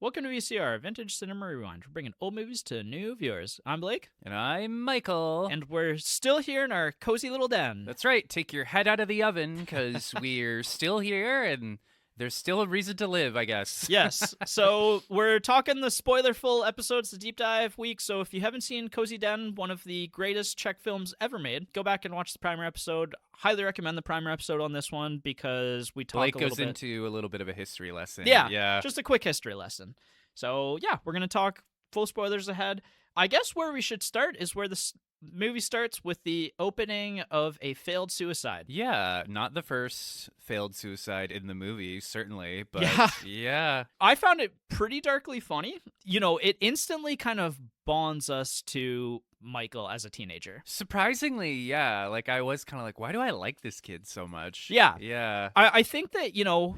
Welcome to VCR, Vintage Cinema Rewind. We're bringing old movies to new viewers. I'm Blake. And I'm Michael. And we're still here in our cozy little den. That's right. Take your head out of the oven because we're still here and there's still a reason to live, I guess. Yes. So we're talking the spoiler-full episodes, the deep dive week. So if you haven't seen Cosy Den, one of the greatest Czech films ever made, go back and watch the primer episode. Highly recommend the primer episode on this one because we talk Blake a little goes bit. into a little bit of a history lesson. Yeah. Just a quick history lesson. So yeah, we're going to talk full spoilers ahead. I guess where we should start is where the movie starts with the opening of a failed suicide. Yeah, not the first failed suicide in the movie, certainly, but yeah. I found it pretty darkly funny. You know, it instantly kind of bonds us to Michael as a teenager. Surprisingly, yeah. Like, I was kind of like, why do I like this kid so much? Yeah. Yeah. I think that, you know,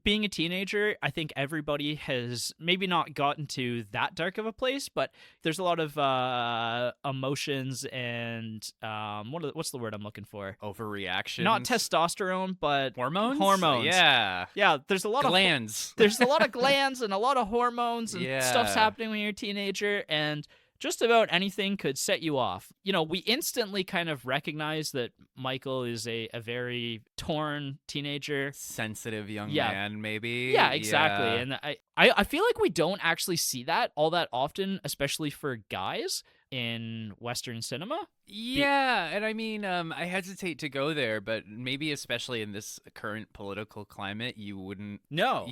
being a teenager, I think everybody has maybe not gotten to that dark of a place, but there's a lot of emotions and what's the word I'm looking for? Overreaction. Not testosterone, but hormones. Yeah, there's a lot glands. There's a lot of glands and a lot of hormones and stuff's happening when you're a teenager, and just about anything could set you off. You know, we instantly kind of recognize that Michael is a very torn teenager. Sensitive young man, maybe. Yeah, exactly. Yeah. And I feel like we don't actually see that all that often, especially for guys in Western cinema. Yeah, and I mean, I hesitate to go there, but maybe especially in this current political climate, you wouldn't... No.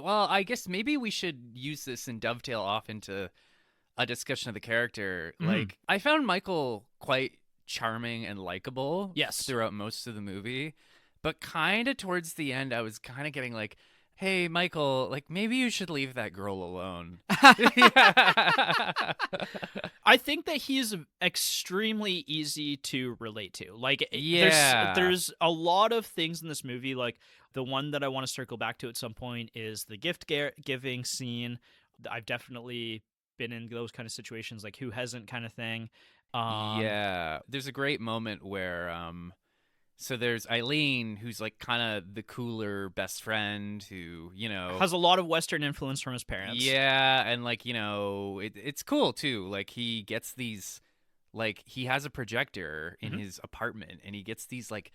Well, I guess maybe we should use this and dovetail off into a discussion of the character. Mm-hmm. Like, I found Michael quite charming and likable throughout most of the movie, but kind of towards the end, I was kind of getting like, hey, Michael, like, maybe you should leave that girl alone. I think that he's extremely easy to relate to. Like, there's a lot of things in this movie, like the one that I want to circle back to at some point is the gift giving scene. I've definitely been in those kind of situations, like who hasn't kind of thing. There's a great moment where so there's Eileen, who's like kind of the cooler best friend who, you know, has a lot of Western influence from his parents. Yeah, and like, you know, it's cool too. Like, he gets these, like, he has a projector in his apartment and he gets these like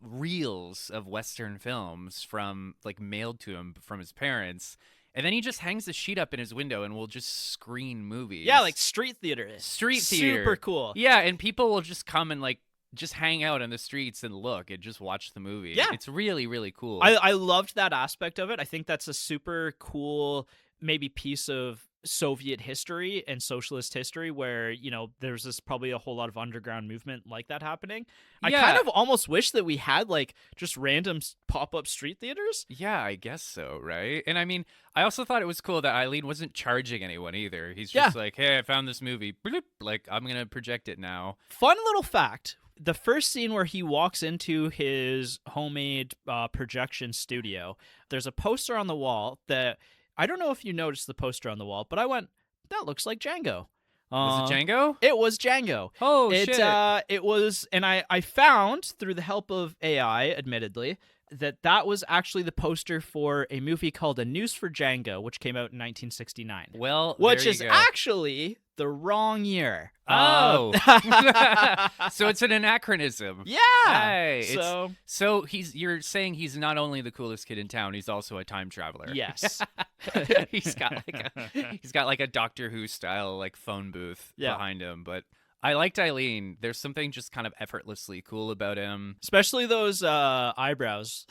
reels of Western films from like mailed to him from his parents. And then he just hangs the sheet up in his window and will just screen movies. Yeah, like street theater. Super cool. Yeah, and people will just come and like just hang out in the streets and look and just watch the movie. Yeah. It's really, really cool. I loved that aspect of it. I think that's a super cool maybe piece of Soviet history and socialist history where, you know, there's this probably a whole lot of underground movement like that happening. I kind of almost wish that we had like just random pop-up street theaters. Yeah, I guess so, right? And I mean, I also thought it was cool that Eileen wasn't charging anyone either. He's just like, hey, I found this movie. Bloop, like, I'm going to project it now. Fun little fact. The first scene where he walks into his homemade projection studio, there's a poster on the wall that... I don't know if you noticed the poster on the wall, but I went, that looks like Django. Was it Django? It was Django. Oh, shit. It was, and I found, through the help of AI, admittedly, that was actually the poster for a movie called A Noose for Django, which came out in 1969. Well, which is actually the wrong year. Oh. So it's an anachronism. Yeah. Hey, so you're saying he's not only the coolest kid in town, he's also a time traveler. Yes. he's got like a Doctor Who style like phone booth behind him, but I liked Eileen. There's something just kind of effortlessly cool about him. Especially those eyebrows.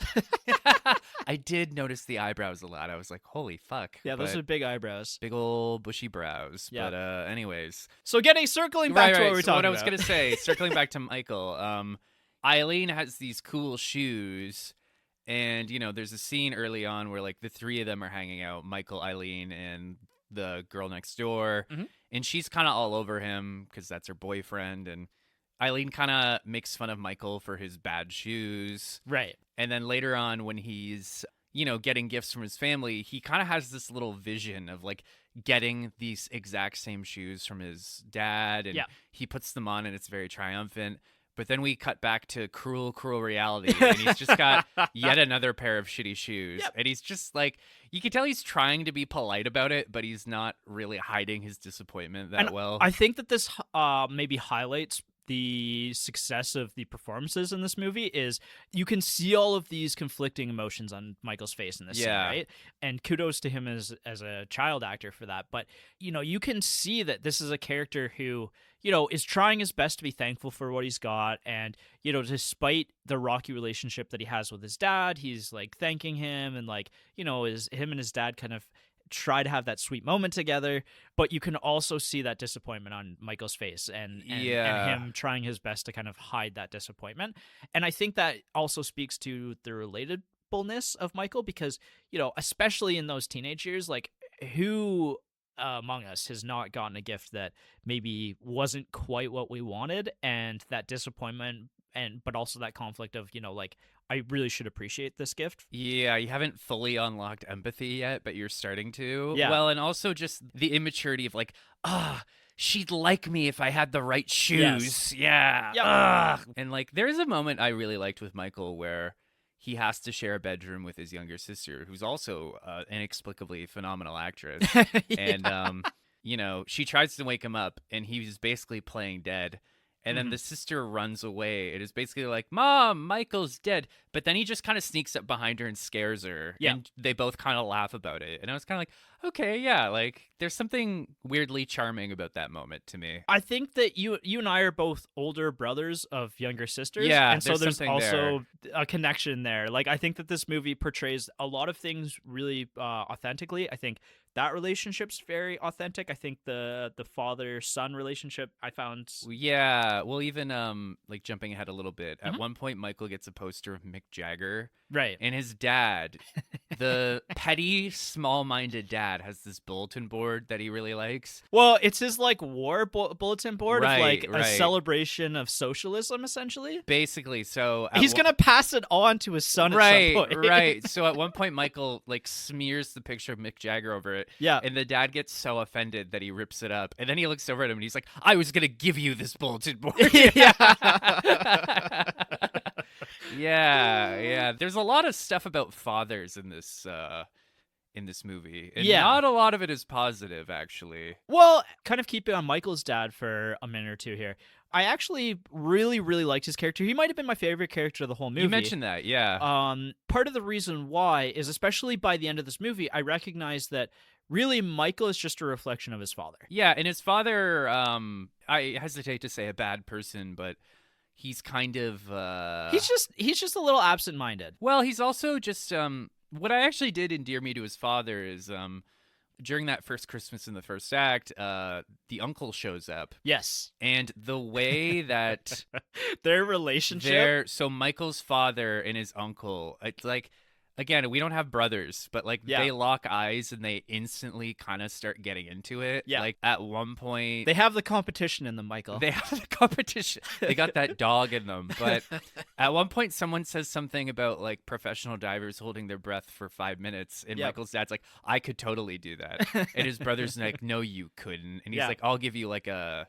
I did notice the eyebrows a lot. I was like, holy fuck. Yeah, those are big eyebrows. Big old bushy brows. Yeah. But anyways. So circling back to what we were talking about. What I was going to say, circling back to Michael, Eileen has these cool shoes. And, you know, there's a scene early on where like the three of them are hanging out, Michael, Eileen, and the girl next door. Mm-hmm. And she's kind of all over him because that's her boyfriend. And Eileen kind of makes fun of Michael for his bad shoes. Right. And then later on when he's, you know, getting gifts from his family, he kind of has this little vision of like getting these exact same shoes from his dad. And he puts them on and it's very triumphant. But then we cut back to cruel, cruel reality, and he's just got yet another pair of shitty shoes. Yep. And he's just like, you can tell he's trying to be polite about it, but he's not really hiding his disappointment that well. I think that this maybe highlights the success of the performances in this movie. Is you can see all of these conflicting emotions on Michael's face in this scene, right? And kudos to him as a child actor for that. But, you know, you can see that this is a character who, you know, is trying his best to be thankful for what he's got. And, you know, despite the rocky relationship that he has with his dad, he's like thanking him, and like, you know, him and his dad kind of try to have that sweet moment together. But you can also see that disappointment on Michael's face, and him trying his best to kind of hide that disappointment. And I think that also speaks to the relatableness of Michael, because, you know, especially in those teenage years, like, who among us has not gotten a gift that maybe wasn't quite what we wanted, and that disappointment, but also that conflict of, you know, like, I really should appreciate this gift. Yeah, you haven't fully unlocked empathy yet, but you're starting to. Yeah. Well, and also just the immaturity of like, she'd like me if I had the right shoes. Yes. Yeah. Yep. And like, there's a moment I really liked with Michael where he has to share a bedroom with his younger sister, who's also inexplicably phenomenal actress. And, you know, she tries to wake him up, and he's basically playing dead. And then the sister runs away. It is basically like, Mom, Michael's dead. But then he just kind of sneaks up behind her and scares her. Yeah. And they both kind of laugh about it. And I was kind of like, okay, yeah, like there's something weirdly charming about that moment to me. I think that you and I are both older brothers of younger sisters. Yeah, and so there's also there. a connection there. Like, I think that this movie portrays a lot of things really authentically. I think that relationship's very authentic. I think the father-son relationship I found... Yeah, well, even like jumping ahead a little bit, at one point Michael gets a poster of Mick Jagger. Right. And his dad, the petty, small-minded dad, has this bulletin board that he really likes. Well, it's his like war bulletin board of like right. a celebration of socialism, essentially. Basically, so he's gonna pass it on to his son at some point. Right. So at one point, Michael like smears the picture of Mick Jagger over it. Yeah. And the dad gets so offended that he rips it up, and then he looks over at him and he's like, "I was gonna give you this bulletin board." Yeah. There's a lot of stuff about fathers in this movie, and not a lot of it is positive, actually. Well, kind of keeping on Michael's dad for a minute or two here. I actually really, really liked his character. He might have been my favorite character of the whole movie. You mentioned that, yeah. Part of the reason why is, especially by the end of this movie, I recognize that really Michael is just a reflection of his father. Yeah, and his father, I hesitate to say a bad person, but he's kind of he's just a little absent-minded. Well, he's also just what I actually did endear me to his father is during that first Christmas in the first act, the uncle shows up. Yes. And the way that their relationship. So Michael's father and his uncle, it's like, again, we don't have brothers, but like they lock eyes and they instantly kind of start getting into it. Yeah. Like at one point, they have the competition in them, Michael. They have the competition. They got that dog in them. But at one point, someone says something about like professional divers holding their breath for 5 minutes, and Michael's dad's like, "I could totally do that," and his brother's like, "No, you couldn't," and he's like, "I'll give you like a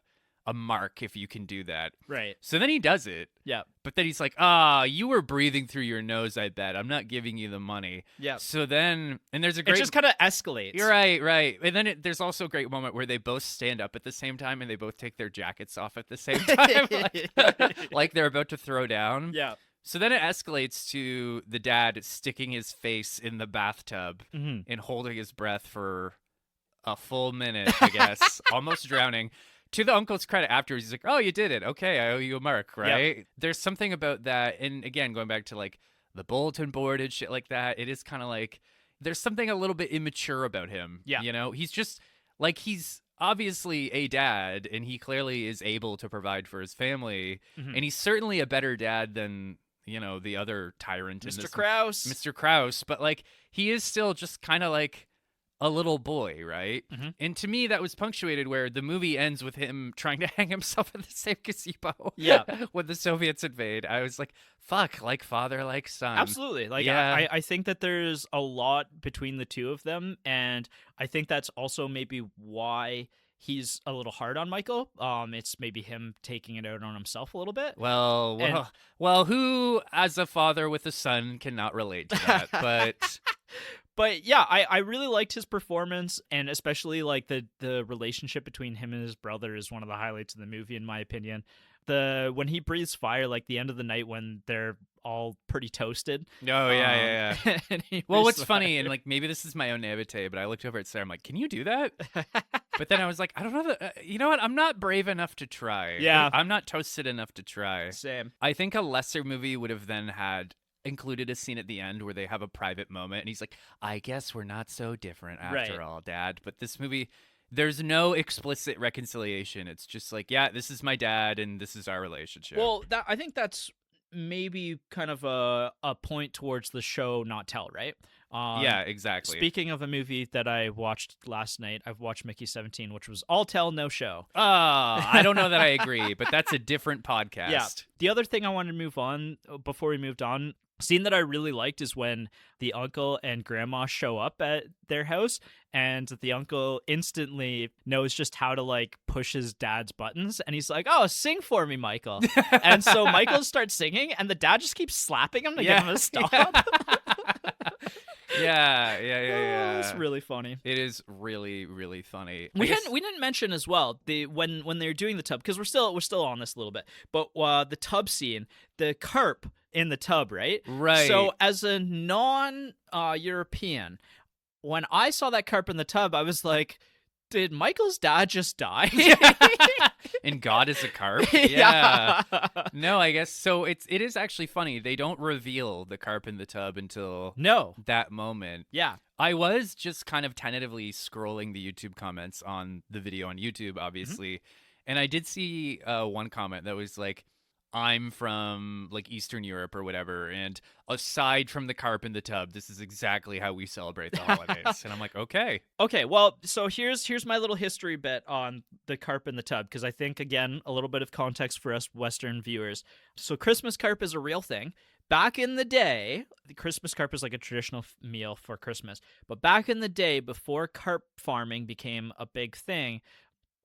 mark if you can do that." Right. So then he does it. Yeah. But then he's like, you were breathing through your nose, I bet. I'm not giving you the money. Yeah. So then, and there's a great... It just kind of escalates. You're right. And then there's also a great moment where they both stand up at the same time and they both take their jackets off at the same time. like they're about to throw down. Yeah. So then it escalates to the dad sticking his face in the bathtub and holding his breath for a full minute, I guess, almost drowning. To the uncle's credit, afterwards, he's like, "Oh, you did it. Okay, I owe you a mark," right? Yep. There's something about that. And again, going back to like the bulletin board and shit like that, it is kind of like there's something a little bit immature about him. Yeah. You know, he's just like, he's obviously a dad and he clearly is able to provide for his family. And he's certainly a better dad than, you know, the other tyrant in this. Mr. Krause. But like, he is still just kind of like a little boy, right? And to me, that was punctuated where the movie ends with him trying to hang himself in the same gazebo. Yeah. when the Soviets invade. I was like, fuck, like father, like son. Absolutely. Like, I think that there's a lot between the two of them. And I think that's also maybe why he's a little hard on Michael. It's maybe him taking it out on himself a little bit. Well, who as a father with a son cannot relate to that? But But yeah, I really liked his performance, and especially like the relationship between him and his brother is one of the highlights of the movie, in my opinion. When he breathes fire, like the end of the night when they're all pretty toasted. Oh yeah. And Well, what's funny, and like maybe this is my own naivete, but I looked over at Sarah. I'm like, can you do that? But then I was like, I don't know. You know what? I'm not brave enough to try. Yeah. I'm not toasted enough to try. Same. I think a lesser movie would have then had included a scene at the end where they have a private moment, and he's like, I guess we're not so different after all, Dad. But this movie, there's no explicit reconciliation. It's just like, yeah, this is my dad, and this is our relationship. Well, I think that's maybe kind of a point towards the show not tell, right? Yeah, exactly. Speaking of a movie that I watched last night, I've watched Mickey 17, which was all tell, no show. I don't know that I agree, but that's a different podcast. Yeah. The other thing I wanted to move on, before we moved on, scene that I really liked is when the uncle and grandma show up at their house, and the uncle instantly knows just how to like push his dad's buttons, and he's like, oh, sing for me, Michael. And so Michael starts singing, and the dad just keeps slapping him to get him to stop. Yeah. It's really funny. It is really, really funny. We didn't mention as well when they're doing the tub, because we're still on this a little bit, but the tub scene, the carp in the tub, right? Right. So as a non-European, when I saw that carp in the tub, I was like, did Michael's dad just die? And God is a carp? Yeah. No, I guess so. It is actually funny. They don't reveal the carp in the tub until that moment. Yeah. I was just kind of tentatively scrolling the YouTube comments on the video on YouTube, obviously, and I did see one comment that was like, I'm from like Eastern Europe or whatever, and aside from the carp in the tub, this is exactly how we celebrate the holidays. And I'm like, okay, well, so here's my little history bit on the carp in the tub, because I think, again, a little bit of context for us Western viewers. So Christmas carp is a real thing. Back in the day, the Christmas carp is like a traditional meal for Christmas, but back in the day, before carp farming became a big thing,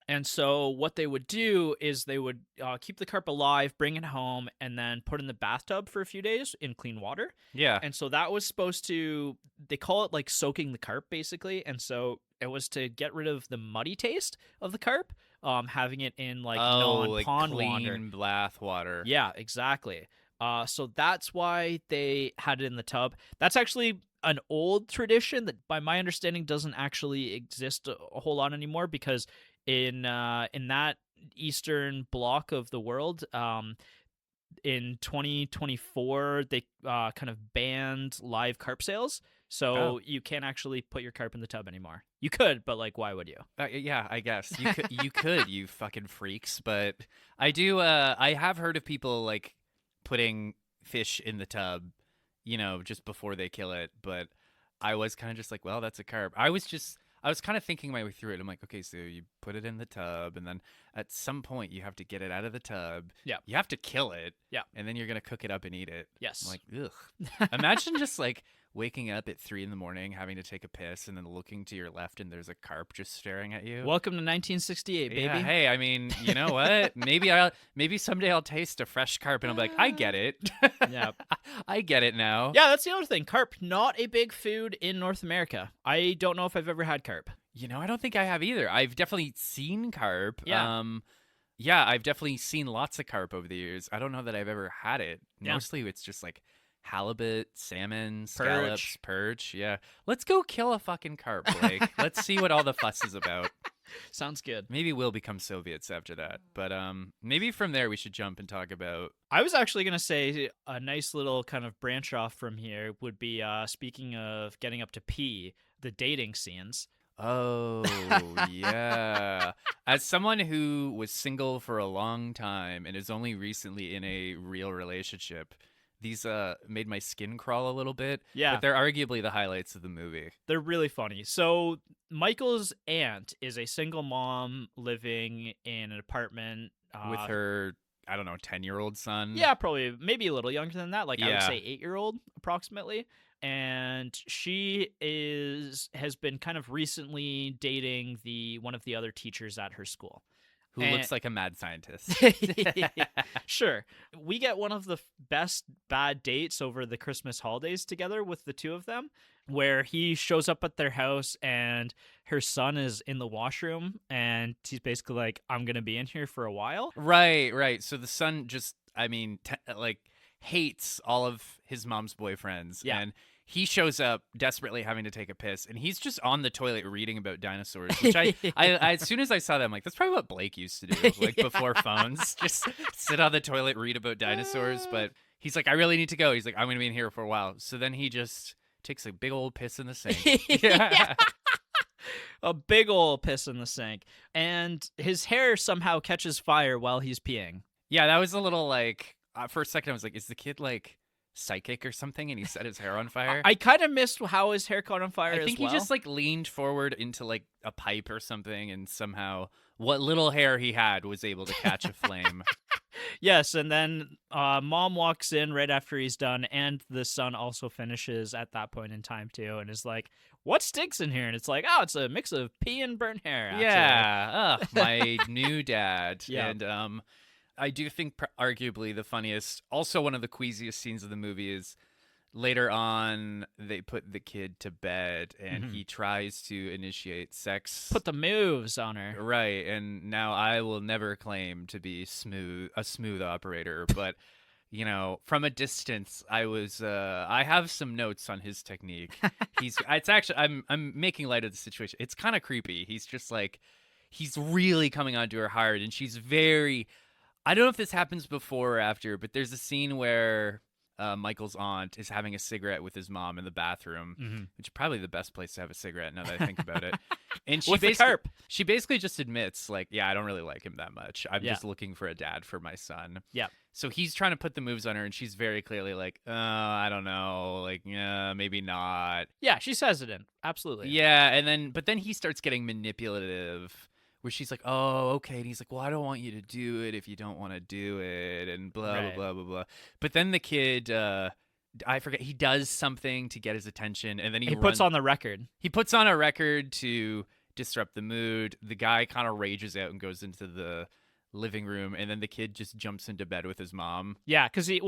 and so what they would do is they would keep the carp alive, bring it home, and then put in the bathtub for a few days in clean water. Yeah. And so that was supposed to, they call it like soaking the carp, basically. And so it was to get rid of the muddy taste of the carp, having it in like non-pond like water. clean bath water. Yeah, exactly. So that's why they had it in the tub. That's actually an old tradition that, by my understanding, doesn't actually exist a whole lot anymore, because in that eastern block of the world, in 2024 they kind of banned live carp sales, so you can't actually put your carp in the tub anymore. You could, but like, why would you? Yeah, I guess you could, you fucking freaks. But I have heard of people like putting fish in the tub, just before they kill it. But I was kind of just like, well, that's a carp. I was kind of thinking my way through it. I'm like, okay, so you put it in the tub, and then at some point you have to get it out of the tub. Yeah. You have to kill it. Yeah. And then you're going to cook it up and eat it. Yes. I'm like, ugh. Imagine just like waking up at 3 a.m, having to take a piss, and then looking to your left, and there's a carp just staring at you. Welcome to 1968, baby. Yeah, hey, I mean, you know what? Maybe someday I'll taste a fresh carp, and I'll be like, I get it. Yeah. I get it now. Yeah, that's the other thing. Carp, not a big food in North America. I don't know if I've ever had carp. I don't think I have either. I've definitely seen carp. Yeah. Yeah, I've definitely seen lots of carp over the years. I don't know that I've ever had it. Yeah. Mostly it's just like halibut, salmon, scallops, perch. Yeah. Let's go kill a fucking carp, Blake. Let's see what all the fuss is about. Sounds good. Maybe we'll become Soviets after that. But maybe from there we should jump and talk about... I was actually going to say a nice little kind of branch off from here would be, speaking of getting up to pee, the dating scenes. Oh, yeah. As someone who was single for a long time and is only recently in a real relationship, these made my skin crawl a little bit. Yeah. But they're arguably the highlights of the movie. They're really funny. So Michael's aunt is a single mom living in an apartment. With her, I don't know, 10-year-old son? Yeah, probably maybe a little younger than that. Like, I would Yeah. say 8-year-old approximately. and she has been kind of recently dating one of the other teachers at her school. Who looks like a mad scientist. Sure. We get one of the best bad dates over the Christmas holidays together with the two of them, where he shows up at their house and her son is in the washroom and he's basically like, I'm going to be in here for a while. Right. So the son just, hates all of his mom's boyfriends. Yeah. And he shows up desperately having to take a piss, and he's just on the toilet reading about dinosaurs, which I as soon as I saw that, I'm like, that's probably what Blake used to do, like before phones, just sit on the toilet, read about dinosaurs. But he's like, I really need to go. He's like, I'm going to be in here for a while. So then he just takes a big old piss in the sink. Yeah. A big old piss in the sink. And his hair somehow catches fire while he's peeing. Yeah, that was a little like, for a second I was like, is the kid like psychic or something, and he set his hair on fire? I kind of missed how his hair caught on fire. I think he just like leaned forward into like a pipe or something, and somehow what little hair he had was able to catch a flame. Yes, and then mom walks in right after he's done, and the son also finishes at that point in time too, and is like, what stinks in here? And it's like, oh, it's a mix of pee and burnt hair, actually. Yeah, my new dad. Yeah. And I do think arguably the funniest, also one of the queasiest scenes of the movie is later on they put the kid to bed and he tries to initiate sex. Put the moves on her. Right, and now I will never claim to be a smooth operator, but you know, from a distance, I have some notes on his technique. It's actually, I'm making light of the situation. It's kind of creepy. He's just like, he's really coming onto her hard, and she's very, I don't know if this happens before or after, but there's a scene where Michael's aunt is having a cigarette with his mom in the bathroom, which is probably the best place to have a cigarette now that I think about it. And she basically just admits, like, yeah, I don't really like him that much. I'm just looking for a dad for my son. Yeah. So he's trying to put the moves on her, and she's very clearly like, I don't know, like, yeah, maybe not. Yeah, she's hesitant. Absolutely. Yeah, but then he starts getting manipulative, where she's like, oh, okay. And he's like, well, I don't want you to do it if you don't want to do it, and blah, blah, blah, blah, blah. But then the kid, I forget, he does something to get his attention, and then he puts on the record. He puts on a record to disrupt the mood. The guy kind of rages out and goes into the living room, and then the kid just jumps into bed with his mom. Yeah, because he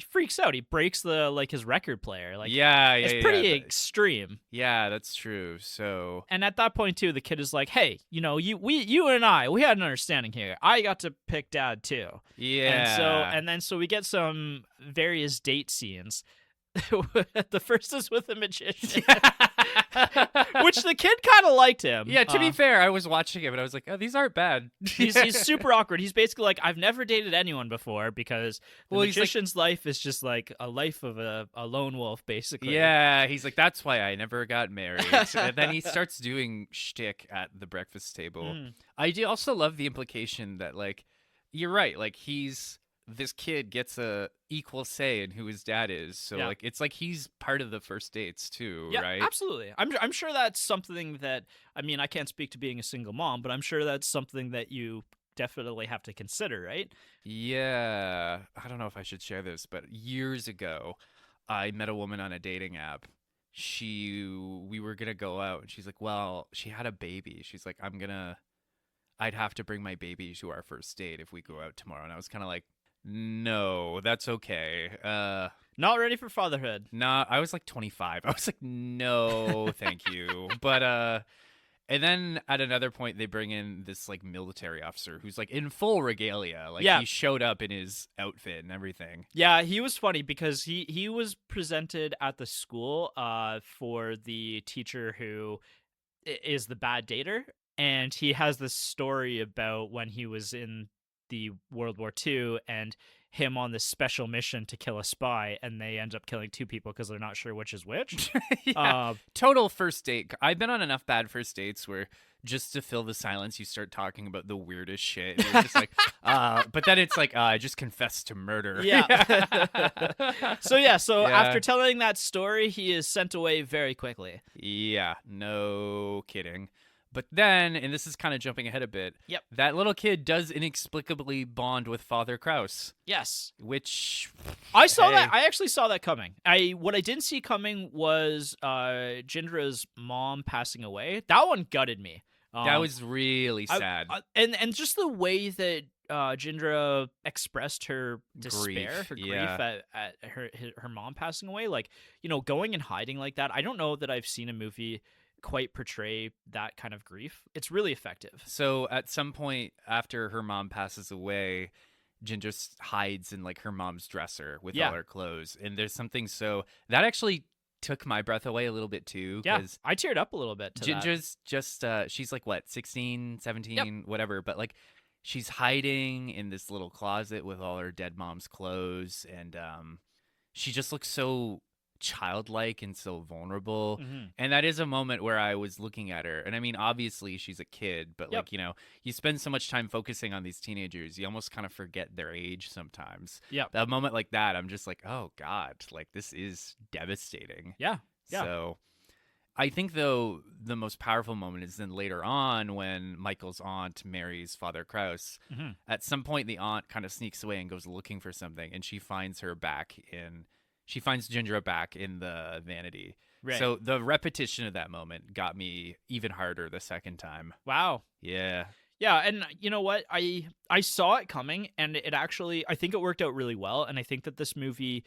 freaks out. He breaks his record player. Like, it's pretty extreme. Yeah, that's true. So, and at that point too, the kid is like, "Hey, you know, you and I, we had an understanding here. I got to pick dad too." Yeah. And so we get some various date scenes. The first is with a magician, which the kid kind of liked him. Yeah, to be fair, I was watching him and I was like, oh, these aren't bad. He's super awkward. He's basically like, I've never dated anyone before, because the magician's life is just like a life of a lone wolf, basically. Yeah, he's like, that's why I never got married. And then he starts doing shtick at the breakfast table. I do also love the implication that, like, you're right, like, this kid gets a equal say in who his dad is, so like, it's like he's part of the first dates too, right? Absolutely. I'm sure that's something that, I mean, I can't speak to being a single mom, but I'm sure that's something that you definitely have to consider, right? Yeah, I don't know if I should share this, but years ago, I met a woman on a dating app. We were gonna go out, and she's like, well, she had a baby. She's like, I'd have to bring my baby to our first date if we go out tomorrow. And I was kind of like, no, that's okay. Not ready for fatherhood. Nah, I was like 25. I was like, no, thank you. But and then at another point they bring in this like military officer who's like in full regalia. Like he showed up in his outfit and everything. Yeah, he was funny because he was presented at the school for the teacher who is the bad dater, and he has this story about when he was in the World War II and him on this special mission to kill a spy, and they end up killing two people because they're not sure which is which. Total first date. I've been on enough bad first dates where just to fill the silence, you start talking about the weirdest shit. And you're just like, but then it's like, I just confessed to murder. Yeah. So after telling that story, he is sent away very quickly. Yeah, no kidding. But then, and this is kind of jumping ahead a bit, Yep. that little kid does inexplicably bond with Father Kraus, Yes. which I saw hey, that. I actually saw that coming. What I didn't see coming was Jindra's mom passing away. That one gutted me. That was really sad. And just the way that Jindra expressed her despair, Grief, her grief yeah. at her mom passing away, like, going and hiding like that. I don't know that I've seen a movie quite portray that kind of grief. It's really effective. So at some point after her mom passes away, Jin just hides in like her mom's dresser with all her clothes. And there's something that actually took my breath away a little bit too. Yeah, I teared up a little bit to Ginger's just she's like what, 16, 17, whatever, but like she's hiding in this little closet with all her dead mom's clothes, and she just looks so childlike and so vulnerable. Mm-hmm. And that is a moment where I was looking at her, and I mean, obviously she's a kid, but like, you spend so much time focusing on these teenagers, you almost kind of forget their age sometimes. A moment like that, I'm just like, oh god, like this is devastating. So I think, though, the most powerful moment is then later on when Michael's aunt marries Father Kraus. Mm-hmm. At some point, the aunt kind of sneaks away and goes looking for something, and she finds Jindra back in the vanity. Right. So the repetition of that moment got me even harder the second time. Wow. Yeah. Yeah, and you know what? I saw it coming, and it actually, I think it worked out really well, and I think that this movie,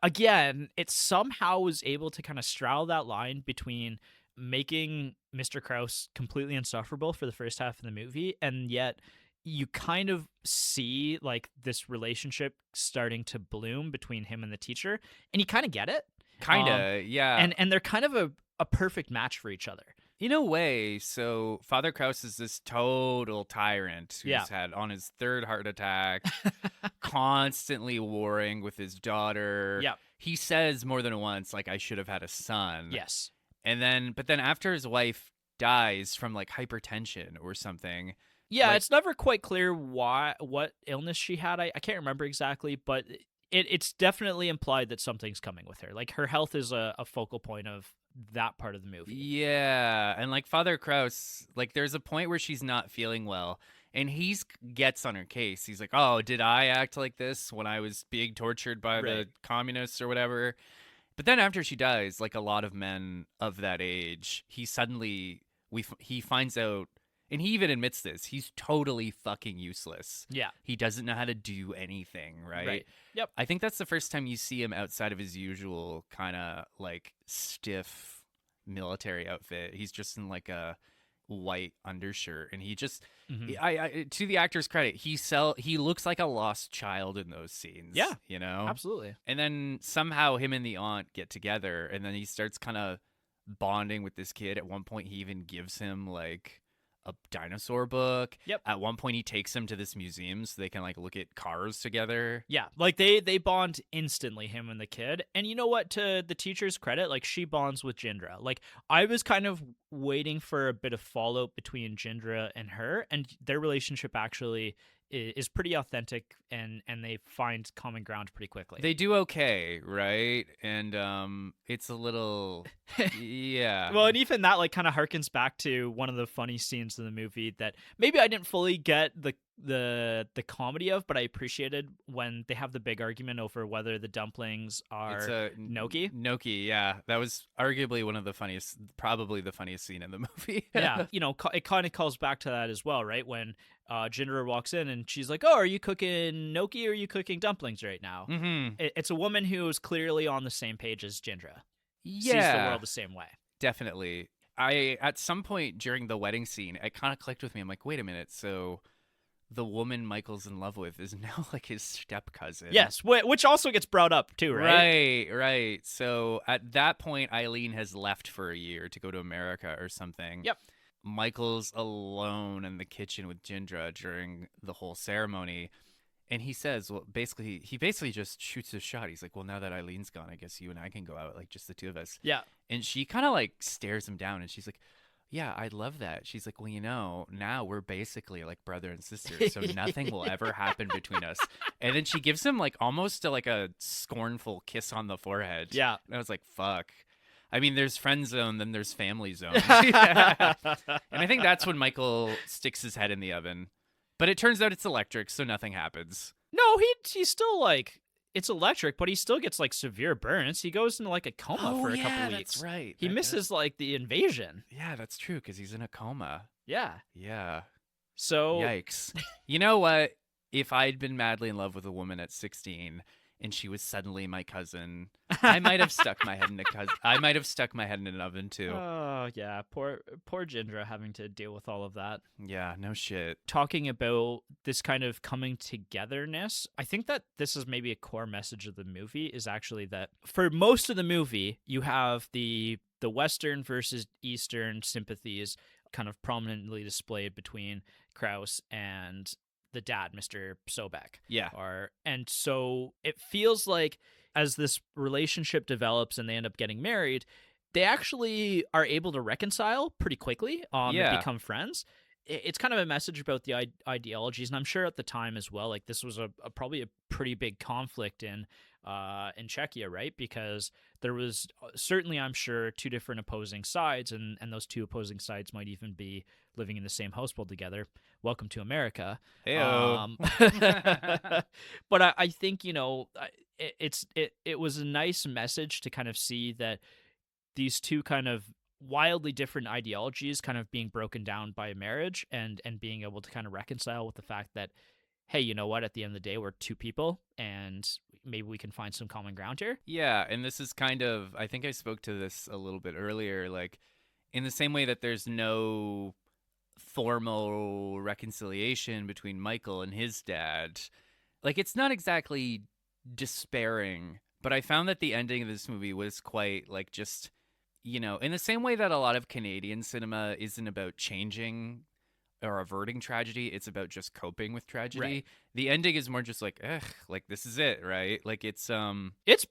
again, it somehow was able to kind of straddle that line between making Mr. Kraus completely insufferable for the first half of the movie, and yet you kind of see like this relationship starting to bloom between him and the teacher, and you kind of get it. Yeah. And they're kind of a perfect match for each other. In a way, so Father Kraus is this total tyrant who's had on his third heart attack, constantly warring with his daughter. He says more than once, like, I should have had a son. Yes. But then after his wife dies from like hypertension or something. Yeah, like, it's never quite clear what illness she had. I can't remember exactly, but it's definitely implied that something's coming with her. Like, her health is a focal point of that part of the movie. Yeah, and like Father Kraus, like there's a point where she's not feeling well, and he gets on her case. He's like, oh, did I act like this when I was being tortured by the communists or whatever? But then after she dies, like a lot of men of that age, he finds out, and he even admits this, he's totally fucking useless. Yeah. He doesn't know how to do anything, right? Yep. I think that's the first time you see him outside of his usual kind of like stiff military outfit. He's just in like a white undershirt, and he just I to the actor's credit, he looks like a lost child in those scenes. Yeah. Absolutely. And then somehow him and the aunt get together, and then he starts kind of bonding with this kid. At one point he even gives him like a dinosaur book. At one point he takes him to this museum so they can like look at cars together. Yeah, like they bond instantly, him and the kid. And you know what, to the teacher's credit, like she bonds with Jindra. Like, I was kind of waiting for a bit of fallout between Jindra and her, and their relationship actually is pretty authentic, and they find common ground pretty quickly. They do okay, right? And it's a little yeah. Well, and even that like kind of harkens back to one of the funny scenes in the movie that maybe I didn't fully get the comedy of, but I appreciated when they have the big argument over whether the dumplings are gnocchi. Gnocchi, yeah. That was arguably one of the funniest, probably the funniest scene in the movie. Yeah, it kind of calls back to that as well, right? When Jindra walks in and she's like, oh, are you cooking gnocchi or are you cooking dumplings right now? Mm-hmm. It's a woman who is clearly on the same page as Jindra. Yeah. Sees the world the same way. Definitely. At some point during the wedding scene, it kind of clicked with me. I'm like, wait a minute, so the woman Michael's in love with is now like his step cousin. Yes, which also gets brought up too, right? Right. So at that point, Eileen has left for a year to go to America or something. Yep. Michael's alone in the kitchen with Jindra during the whole ceremony. And he says, well, he basically just shoots his shot. He's like, well, now that Eileen's gone, I guess you and I can go out, like just the two of us. Yeah. And she kind of like stares him down, and she's like, yeah, I'd love that. She's like, well, now we're basically like brother and sister, so nothing will ever happen between us. And then she gives him like almost like a scornful kiss on the forehead. Yeah. And I was like, fuck. I mean, there's friend zone, then there's family zone. And I think that's when Michael sticks his head in the oven. But it turns out it's electric, so nothing happens. No, he's still like, it's electric, but he still gets like severe burns. He goes into like a coma for a couple weeks. That's right. He misses like the invasion. Yeah, that's true, because he's in a coma. Yeah. Yeah. So yikes. You know what? If I'd been madly in love with a woman at 16 and she was suddenly my cousin, I might have stuck my head in an oven too. Oh yeah, poor Jindra having to deal with all of that. Yeah, no shit. Talking about this kind of coming togetherness, I think that this is maybe a core message of the movie, is actually that for most of the movie you have the Western versus Eastern sympathies kind of prominently displayed between Krauss and the dad, Mr. Sobek. Yeah. And so it feels like as this relationship develops and they end up getting married, they actually are able to reconcile pretty quickly and become friends. It's kind of a message about the ideologies, and I'm sure at the time as well, like this was probably a pretty big conflict in Czechia, right? Because there was certainly, I'm sure, two different opposing sides, and those two opposing sides might even be living in the same household together. Welcome to America. Heyo. But I think, you know, it was a nice message to kind of see that these two kind of wildly different ideologies kind of being broken down by marriage and being able to kind of reconcile with the fact that, hey, you know what, at the end of the day, we're two people and maybe we can find some common ground here. Yeah, and this is kind of, I think I spoke to this a little bit earlier, like in the same way that there's no formal reconciliation between Michael and his dad, like it's not exactly despairing, but I found that the ending of this movie was quite like just, you know, in the same way that a lot of Canadian cinema isn't about changing or averting tragedy, it's about just coping with tragedy. Right. The ending is more just like, like this is it, right? Like it's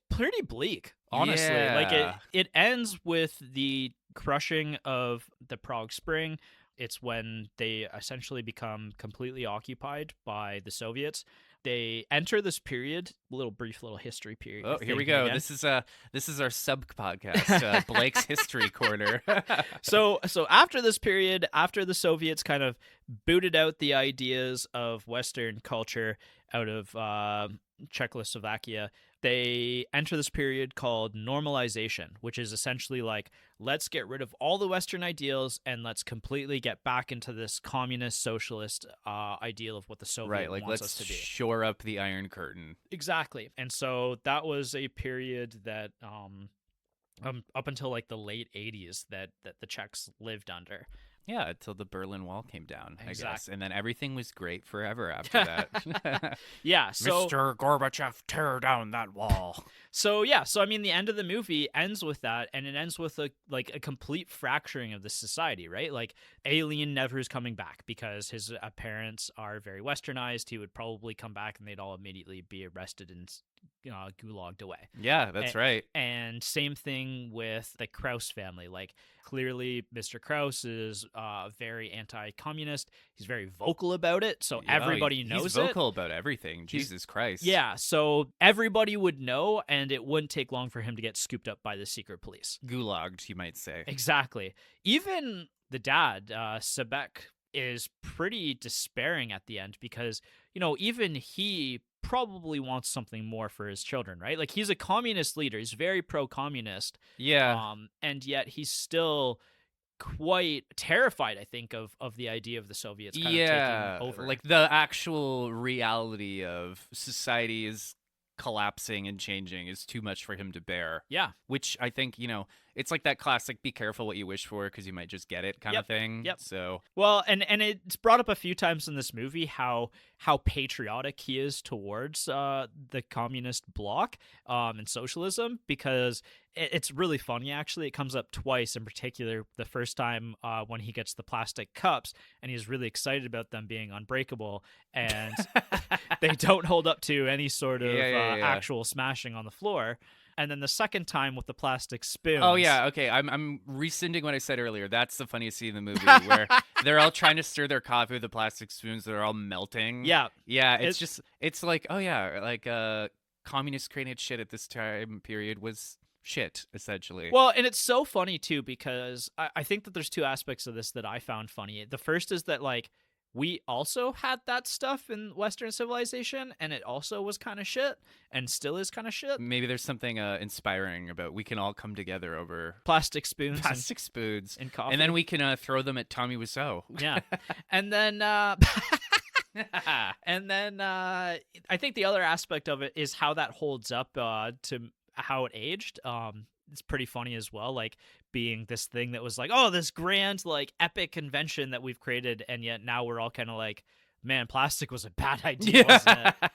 pretty bleak, honestly. Like it ends with the crushing of the Prague Spring. It's when they essentially become completely occupied by the Soviets. They enter this period, brief little history period. Oh, here we go. Again. This is our sub podcast, Blake's History Corner. So after this period, after the Soviets kind of booted out the ideas of Western culture out of Czechoslovakia, they enter this period called normalization, which is essentially like, let's get rid of all the Western ideals and let's completely get back into this communist socialist ideal of what the Soviet wants us to be. Let's shore up the Iron Curtain. Exactly. And so that was a period that up until like the late 80s that the Czechs lived under. Yeah, until the Berlin Wall came down, Exactly. I guess. And then everything was great forever after that. Yeah, so Mr. Gorbachev, tear down that wall. So I mean, the end of the movie ends with that, and it ends with a complete fracturing of the society, right? Like, Aileen never is coming back because his parents are very westernized. He would probably come back and they'd all immediately be arrested and gulagged away. Yeah, that's right. And same thing with the Krauss family. Like, clearly Mr. Krauss is very anti-communist. He's very vocal about it, so everybody knows he's vocal about everything. Jesus Christ. Yeah, so everybody would know, and it wouldn't take long for him to get scooped up by the secret police. Gulagged, you might say. Exactly. Even the dad, Sebek, is pretty despairing at the end because, you know, even he probably wants something more for his children, right? Like, he's a communist leader. He's very pro-communist. Yeah. And yet he's still quite terrified, I think, of the idea of the Soviets kind of taking over. Like, the actual reality of society is collapsing and changing is too much for him to bear. Yeah. Which I think, you know, it's like that classic be careful what you wish for because you might just get it kind of thing. Yep. So, well, and it's brought up a few times in this movie how patriotic he is towards the communist bloc and socialism, because it's really funny, actually. It comes up twice, in particular the first time when he gets the plastic cups and he's really excited about them being unbreakable, and they don't hold up to any sort of actual smashing on the floor. And then the second time with the plastic spoons. Oh, yeah. Okay. I'm rescinding what I said earlier. That's the funniest scene in the movie where they're all trying to stir their coffee with the plastic spoons that are all melting. Yeah. Yeah. It's like, oh, yeah. Like, communist created shit at this time period was shit, essentially. Well, and it's so funny too, because I think that there's two aspects of this that I found funny. The first is that like we also had that stuff in Western civilization, and it also was kind of shit, and still is kind of shit. Maybe there's something inspiring about we can all come together over Plastic spoons, and coffee, and then we can throw them at Tommy Wiseau. Yeah, and then and then I think the other aspect of it is how that holds up to how it aged. It's pretty funny as well, like being this thing that was like, oh, this grand like epic convention that we've created, and yet now we're all kind of like, man, plastic was a bad idea, wasn't it?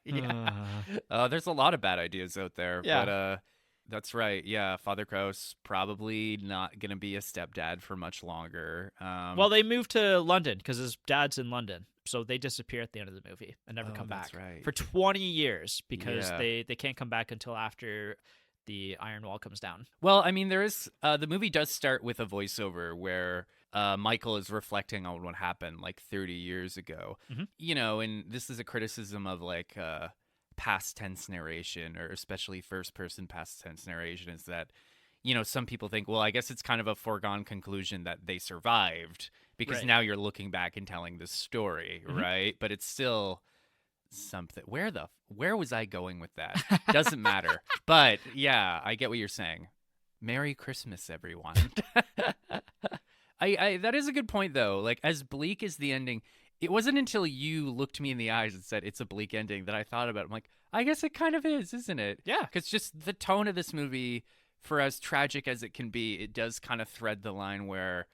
Yeah. There's a lot of bad ideas out there. Yeah. But that's right. Yeah, Father Kraus probably not gonna be a stepdad for much longer. Well, they moved to London because his dad's in London, so they disappear at the end of the movie and never come back for 20 years because they can't come back until after the Iron Wall comes down. Well, I mean, there is the movie does start with a voiceover where Michael is reflecting on what happened like 30 years ago. Mm-hmm. You know, and this is a criticism of like past tense narration, or especially first person past tense narration, is that, you know, some people think, well, I guess it's kind of a foregone conclusion that they survived because now you're looking back and telling this story, right? But it's still something. Where was I going with that? Doesn't matter. But yeah, I get what you're saying. Merry Christmas, everyone. I that is a good point though. Like, as bleak as the ending, it wasn't until you looked me in the eyes and said it's a bleak ending that I thought about it. I'm like, I guess it kind of is, isn't it? Yeah. Because just the tone of this movie, for as tragic as it can be, it does kind of thread the line where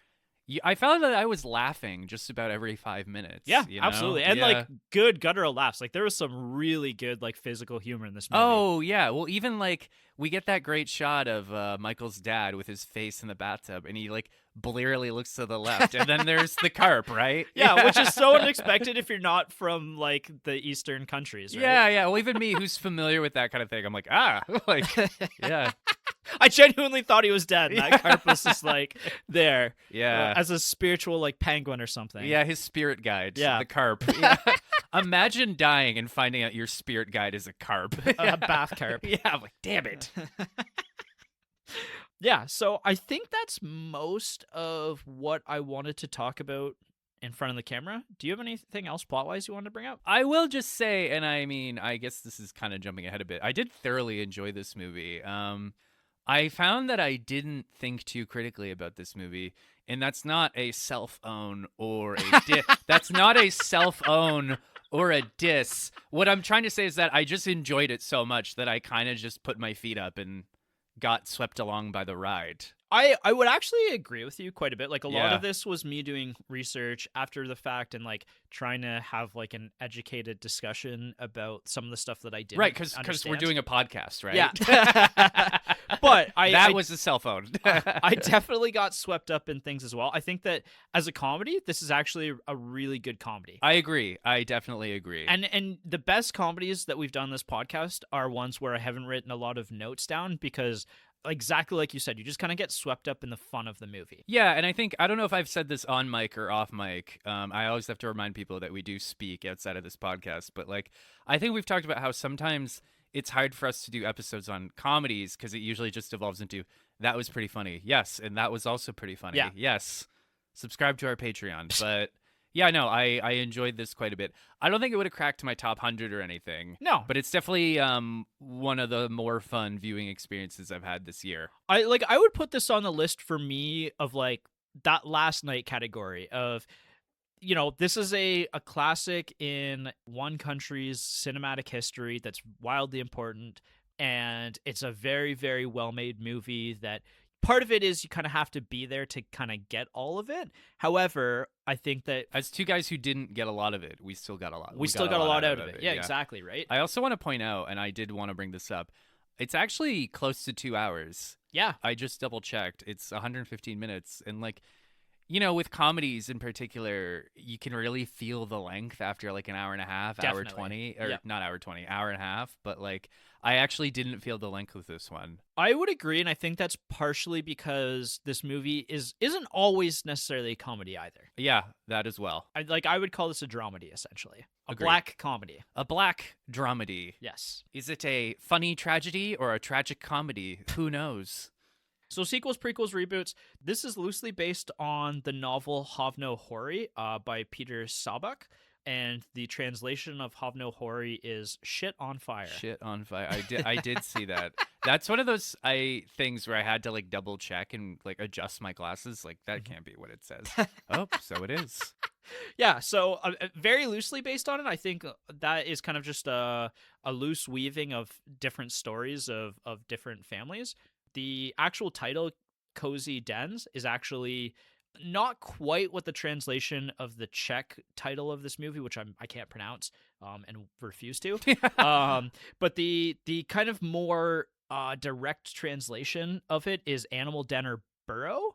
I found that I was laughing just about every 5 minutes. Yeah, you know? absolutely. And like good guttural laughs. Like there was some really good like physical humor in this movie. Oh, yeah. Well, even like we get that great shot of Michael's dad with his face in the bathtub, and he like blearily looks to the left, and then there's the carp, right? Yeah, which is so unexpected if you're not from like the Eastern countries, right? Yeah. Well, even me, who's familiar with that kind of thing, I'm like, like, yeah. I genuinely thought he was dead. And that carp was just like there, as a spiritual like penguin or something. Yeah, his spirit guide. Yeah, the carp. Yeah. Imagine dying and finding out your spirit guide is a carp, a bath carp. Yeah, I'm like, damn it. Yeah, so I think that's most of what I wanted to talk about in front of the camera. Do you have anything else plot-wise you wanted to bring up? I will just say, and I mean, I guess this is kind of jumping ahead a bit, I did thoroughly enjoy this movie. I found that I didn't think too critically about this movie, and that's not a self-own or a that's not a self-own or a diss. What I'm trying to say is that I just enjoyed it so much that I kind of just put my feet up and got swept along by the ride. I would actually agree with you quite a bit. Like a lot of this was me doing research after the fact and like trying to have like an educated discussion about some of the stuff that I didn't understand. Because we're doing a podcast, right? Yeah. But that was a cell phone. I definitely got swept up in things as well. I think that as a comedy, this is actually a really good comedy. I agree. I definitely agree. And the best comedies that we've done on this podcast are ones where I haven't written a lot of notes down because exactly like you said, you just kind of get swept up in the fun of the movie. Yeah, and I think, I don't know if I've said this on mic or off mic. I always have to remind people that we do speak outside of this podcast, but like, I think we've talked about how sometimes it's hard for us to do episodes on comedies because it usually just evolves into, that was pretty funny. Yes, and that was also pretty funny. Yeah. Yes. Subscribe to our Patreon. But yeah, no, I enjoyed this quite a bit. I don't think it would have cracked my top 100 or anything. No. But it's definitely one of the more fun viewing experiences I've had this year. I would put this on the list for me of like that last night category of, you know, this is a classic in one country's cinematic history that's wildly important, and it's a very, very well-made movie that part of it is you kind of have to be there to kind of get all of it. However, I think that as two guys who didn't get a lot of it, we still got a lot. We still got a lot out of it. Yeah, exactly, right? I also want to point out, and I did want to bring this up, it's actually close to 2 hours. Yeah. I just double-checked. It's 115 minutes, and like, you know, with comedies in particular, you can really feel the length after like an hour and a half, Definitely. hour 20, or Yep. not hour 20, hour and a half. But like, I actually didn't feel the length with this one. I would agree, and I think that's partially because this movie isn't always necessarily a comedy either. Yeah, that as well. I would call this a dramedy, essentially. A Agreed. black comedy. A black dramedy. Yes. Is it a funny tragedy or a tragic comedy? Who knows? So sequels, prequels, reboots. This is loosely based on the novel Havno Hori by Peter Sabak. And the translation of Havno Hori is shit on fire. Shit on fire. I did see that. That's one of those things where I had to like double check and like adjust my glasses. Like that can't be what it says. Oh, so it is. Yeah, so very loosely based on it. I think that is kind of just a loose weaving of different stories of different families. The actual title, Cosy Dens, is actually not quite what the translation of the Czech title of this movie, which I can't pronounce and refuse to. But the kind of more direct translation of it is animal den or burrow.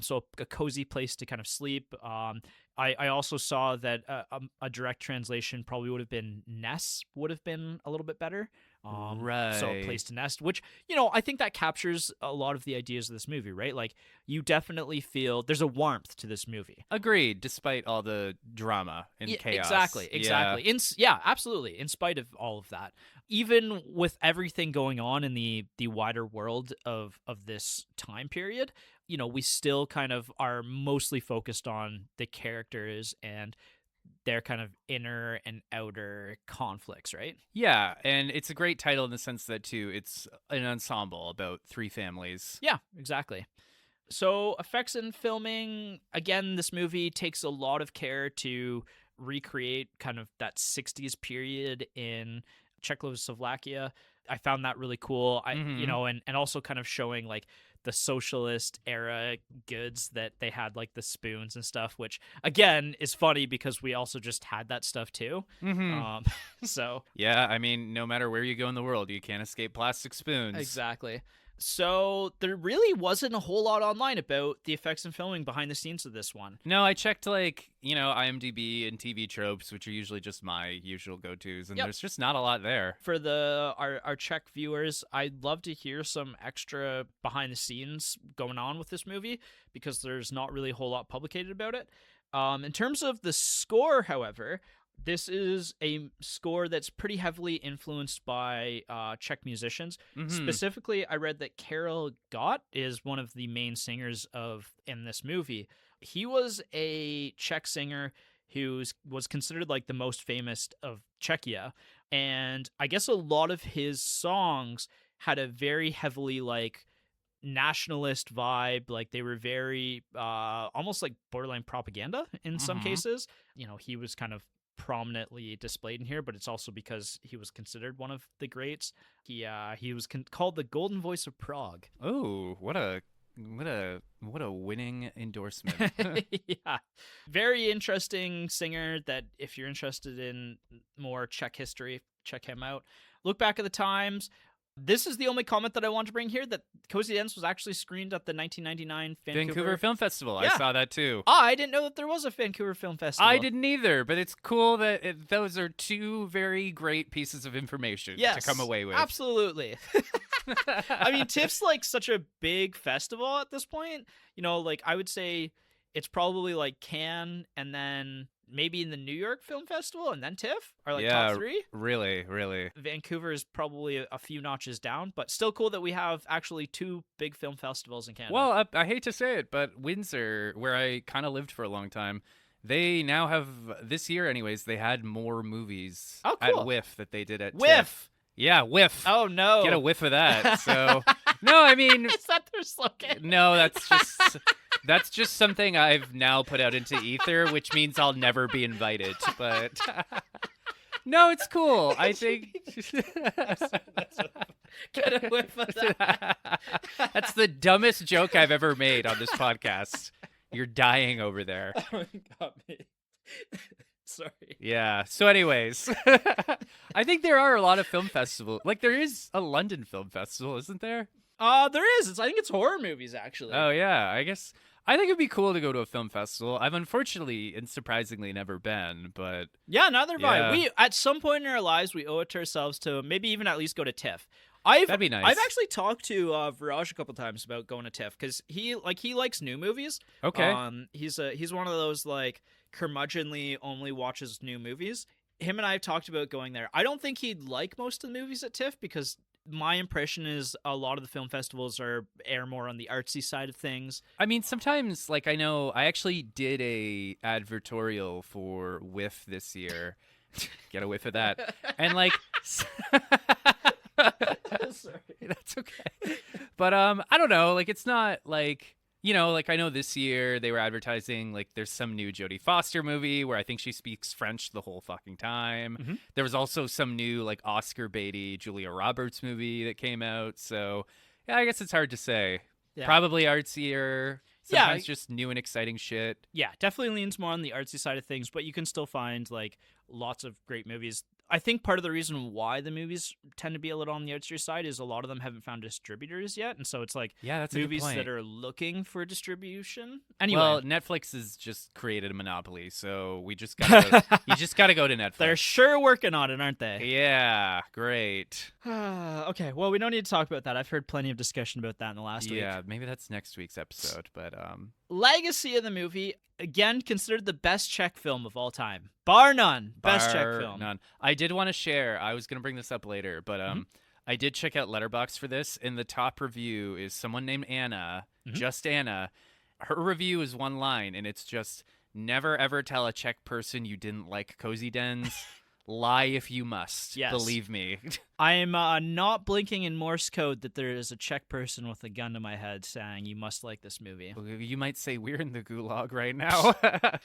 So a cozy place to kind of sleep. I also saw that a direct translation probably would have been nest would have been a little bit better. Right. So a place to nest, which, you know, I think that captures a lot of the ideas of this movie, right? Like, you definitely feel there's a warmth to this movie. Agreed, despite all the drama and chaos. Exactly. Yeah, absolutely. In spite of all of that, even with everything going on in the wider world of this time period, you know, we still kind of are mostly focused on the characters and their kind of inner and outer conflicts, right? Yeah, and it's a great title in the sense that, too, it's an ensemble about three families. Yeah, exactly. So effects and filming, again, this movie takes a lot of care to recreate kind of that 60s period in Czechoslovakia. I found that really cool. You know, and also kind of showing like the socialist era goods that they had, like the spoons and stuff, which again is funny because we also just had that stuff too. So yeah, I mean, no matter where you go in the world, you can't escape plastic spoons. Exactly. So there really wasn't a whole lot online about the effects and filming behind the scenes of this one. No, I checked like, you know, IMDb and TV tropes, which are usually just my usual go-tos, and there's just not a lot there. For our Czech viewers, I'd love to hear some extra behind the scenes going on with this movie because there's not really a whole lot publicated about it. In terms of the score, however, this is a score that's pretty heavily influenced by Czech musicians. Specifically, I read that Karel Gott is one of the main singers in this movie. He was a Czech singer who was considered like the most famous of Czechia. And I guess a lot of his songs had a very heavily like nationalist vibe. Like they were very almost like borderline propaganda in some cases. You know, he was kind of prominently displayed in here, but it's also because he was considered one of the greats. He was called the Golden Voice of Prague. Oh, what a winning endorsement. Yeah, very interesting singer that if you're interested in more Czech history, check him out. Look back at the times. This is the only comment that I want to bring here, that Cosy Dens was actually screened at the 1999 Vancouver Film Festival. Yeah. I saw that too. I didn't know that there was a Vancouver Film Festival. I didn't either, but it's cool that those are two very great pieces of information to come away with. Absolutely. I mean, TIFF's like such a big festival at this point. You know, like I would say it's probably like Cannes and then maybe in the New York Film Festival and then TIFF are like top three. Really. Vancouver is probably a few notches down, but still cool that we have actually two big film festivals in Canada. Well, I hate to say it, but Windsor, where I kind of lived for a long time, they now have, this year anyways, they had more movies at WIFF that they did at TIFF. Yeah, whiff. Oh, no. Get a whiff of that. So, no, I mean... Is that their slogan? No, that's just something I've now put out into ether, which means I'll never be invited. But, no, it's cool. I think... Get a whiff of that. That's the dumbest joke I've ever made on this podcast. You're dying over there. Oh, my God, mate. Sorry. Yeah. So anyways, I think there are a lot of film festivals. Like there is a London Film Festival, isn't there? There is. I think it's horror movies, actually. Oh, yeah. I guess I think it'd be cool to go to a film festival. I've unfortunately and surprisingly never been, but Yeah, neither have I. yeah, We at some point in our lives we owe it to ourselves to maybe even at least go to TIFF. that'd be nice. I've actually talked to Viraj a couple times about going to TIFF because he likes new movies. Okay. He's one of those like curmudgeonly only watches new movies. Him and I have talked about going there. I don't think he'd like most of the movies at TIFF because my impression is a lot of the film festivals air more on the artsy side of things. I mean, sometimes, like, I know I actually did a advertorial for Whiff this year. Get a whiff of that. And, like, Sorry. that's okay. But, I don't know. Like, it's not like, you know, like, I know this year they were advertising, like, there's some new Jodie Foster movie where I think she speaks French the whole fucking time. Mm-hmm. There was also some new, like, Oscar baity Julia Roberts movie that came out. So, yeah, I guess it's hard to say. Yeah. Probably artsier. Sometimes just new and exciting shit. Yeah, definitely leans more on the artsy side of things, but you can still find like lots of great movies. I think part of the reason why the movies tend to be a little on the artsier side is a lot of them haven't found distributors yet, and so it's like That's movies a good point. that are looking for distribution. Anyway, Well, Netflix has just created a monopoly, so we just gotta you just gotta go to Netflix. they're sure working on it, aren't they? Yeah, great. Okay, well, we don't need to talk about that. I've heard plenty of discussion about that in the last week. Yeah, maybe that's next week's episode, but Legacy of the movie, again, considered the best Czech film of all time. Bar none. Best Czech bar film. none. I did want to share, I was going to bring this up later, but I did check out Letterboxd for this, and the top review is someone named Anna, just Anna. Her review is one line, and it's just, never ever tell a Czech person you didn't like Cosy Dens. Lie if you must. Yes. Believe me. I am not blinking in Morse code that there is a Czech person with a gun to my head saying you must like this movie. You might say we're in the gulag right now.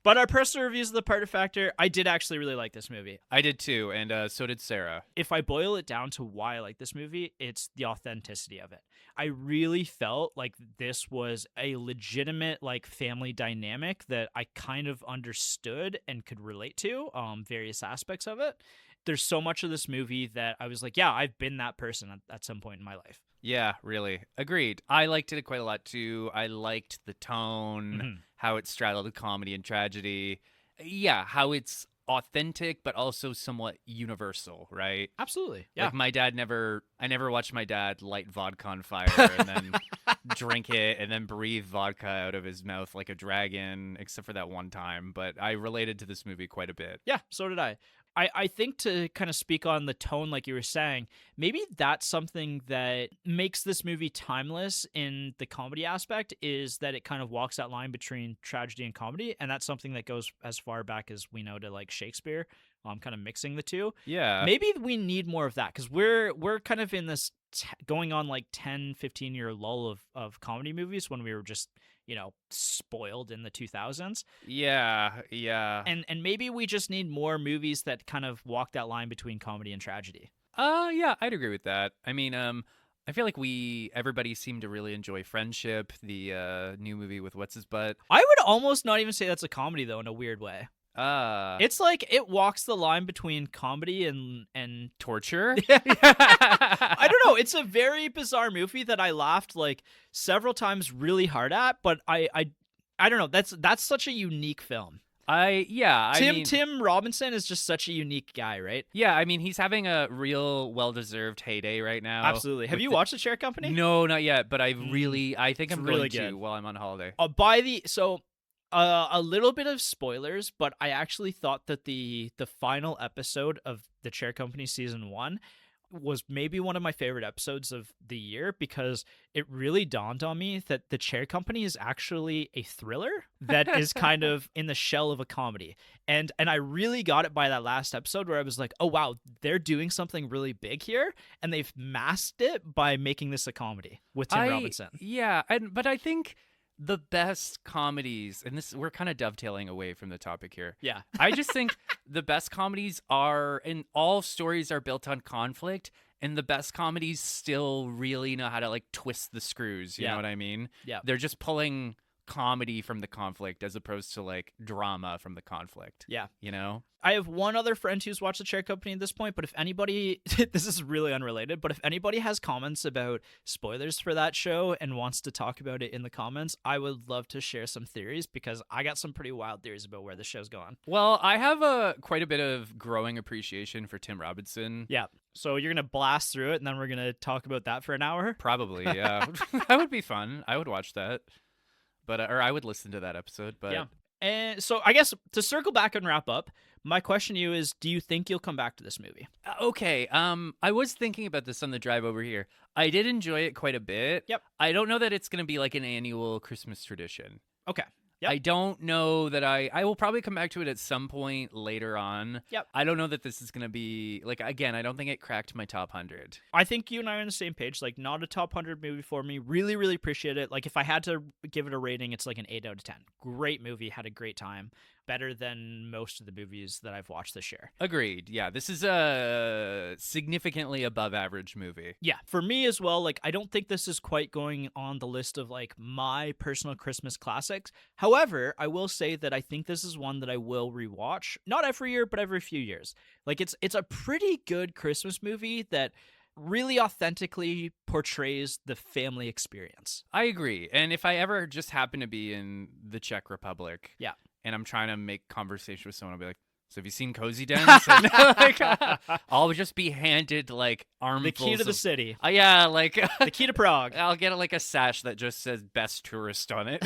But our personal reviews of the Partner Factor, I did actually really like this movie. I did too, and so did Sarah. If I boil it down to why I like this movie, it's the authenticity of it. I really felt like this was a legitimate like family dynamic that I kind of understood and could relate to various aspects of it. There's so much of this movie that I was like, yeah, I've been that person at some point in my life. Yeah, really. Agreed. I liked it quite a lot too. I liked the tone, how it straddled comedy and tragedy. Yeah, how it's authentic but also somewhat universal, right? Absolutely. Yeah. Like I never watched my dad light vodka on fire and then drink it and then breathe vodka out of his mouth like a dragon, except for that one time. But I related to this movie quite a bit. Yeah, so did I. I think to kind of speak on the tone, like you were saying, maybe that's something that makes this movie timeless in the comedy aspect, is that it kind of walks that line between tragedy and comedy. And that's something that goes as far back as we know to like Shakespeare, kind of mixing the two. Yeah. Maybe we need more of that because we're kind of in this going on like 10, 15-year lull of comedy movies when we were just, you know, spoiled in the 2000s. Yeah. And maybe we just need more movies that kind of walk that line between comedy and tragedy. Yeah, I'd agree with that. I mean, I feel like everybody seemed to really enjoy Friendship, the new movie with what's his butt. I would almost not even say that's a comedy though, in a weird way. It's like it walks the line between comedy and torture. I don't know. It's a very bizarre movie that I laughed like several times really hard at, but I don't know. That's such a unique film. Tim Robinson is just such a unique guy, right? Yeah, I mean, he's having a real well-deserved heyday right now. Absolutely. Have you watched The Chair Company? No, not yet, but I think I'm really going good. to while I'm on holiday. A little bit of spoilers, but I actually thought that the final episode of The Chair Company season 1 was maybe one of my favorite episodes of the year because it really dawned on me that The Chair Company is actually a thriller that is kind of in the shell of a comedy. And I really got it by that last episode where I was like, oh wow, they're doing something really big here and they've masked it by making this a comedy with Tim Robinson. Yeah, but I think the best comedies, and we're kind of dovetailing away from the topic here. Yeah. I just think the best comedies and all stories are built on conflict, and the best comedies still really know how to like twist the screws. You know what I mean? Yeah. They're just pulling comedy from the conflict as opposed to like drama from the conflict. Yeah. You know? I have one other friend who's watched The Chair Company at this point, but if anybody, this is really unrelated, but if anybody has comments about spoilers for that show and wants to talk about it in the comments, I would love to share some theories because I got some pretty wild theories about where the show's going. Well, I have quite a bit of growing appreciation for Tim Robinson. Yeah. So you're going to blast through it and then we're going to talk about that for an hour? Probably, yeah. That would be fun. I would watch that. But or I would listen to that episode, but yeah. And so I guess to circle back and wrap up, my question to you is, do you think you'll come back to this movie? Okay. I was thinking about this on the drive over here. I did enjoy it quite a bit. Yep. I don't know that it's going to be like an annual Christmas tradition. Okay. Yep. I don't know that I will probably come back to it at some point later on. Yep. I don't know that this is going to be like, again, I don't think it cracked my top 100. I think you and I are on the same page. Like, not a top 100 movie for me. Really, really appreciate it. Like, if I had to give it a rating, it's like an 8 out of 10. Great movie. Had a great time. Better than most of the movies that I've watched this year. Agreed. Yeah, this is a significantly above average movie. Yeah, for me as well. Like, I don't think this is quite going on the list of like my personal Christmas classics. However, I will say that I think this is one that I will rewatch. Not every year, but every few years. Like, it's a pretty good Christmas movie that really authentically portrays the family experience. I agree. And if I ever just happen to be in the Czech Republic, yeah, and I'm trying to make conversation with someone, I'll be like, so have you seen Cosy Dens? And, like, I'll just be handed like armfuls the key to the city. Yeah, like the key to Prague. I'll get like a sash that just says best tourist on it.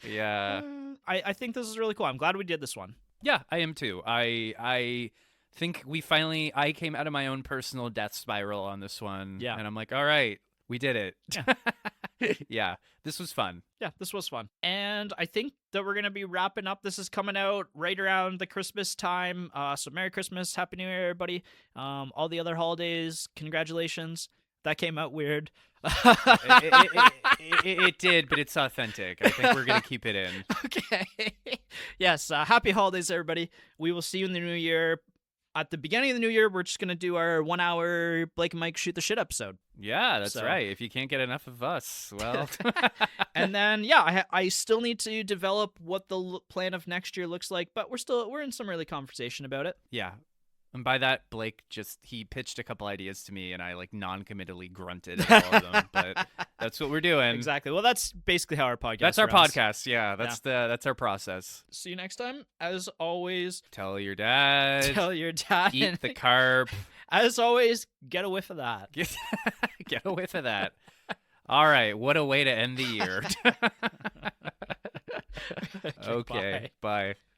Yeah. I think this is really cool. I'm glad we did this one. Yeah, I am too. I think I came out of my own personal death spiral on this one. Yeah. And I'm like, all right, we did it. Yeah. Yeah, this was fun. Yeah, this was fun. And I think that we're going to be wrapping up. This is coming out right around the Christmas time. So Merry Christmas, Happy New Year, everybody. All the other holidays, congratulations. That came out weird. It did, but it's authentic. I think we're going to keep it in. Okay. Yes, happy holidays, everybody. We will see you in the new year. At the beginning of the new year, we're just going to do our 1 hour Blake and Mike shoot the shit episode. Yeah, that's right. If you can't get enough of us, well. And then, yeah, I still need to develop what the plan of next year looks like, but we're in some early conversation about it. Yeah. And by that, Blake he pitched a couple ideas to me, and I like non-committally grunted at all of them. But that's what we're doing. Exactly. Well, that's basically how our podcast. That's our runs. podcast. Yeah, that's our process. See you next time. As always, tell your dad. Eat the carb. As always, get a whiff of that. Get a whiff of that. All right. What a way to end the year. Okay. Bye.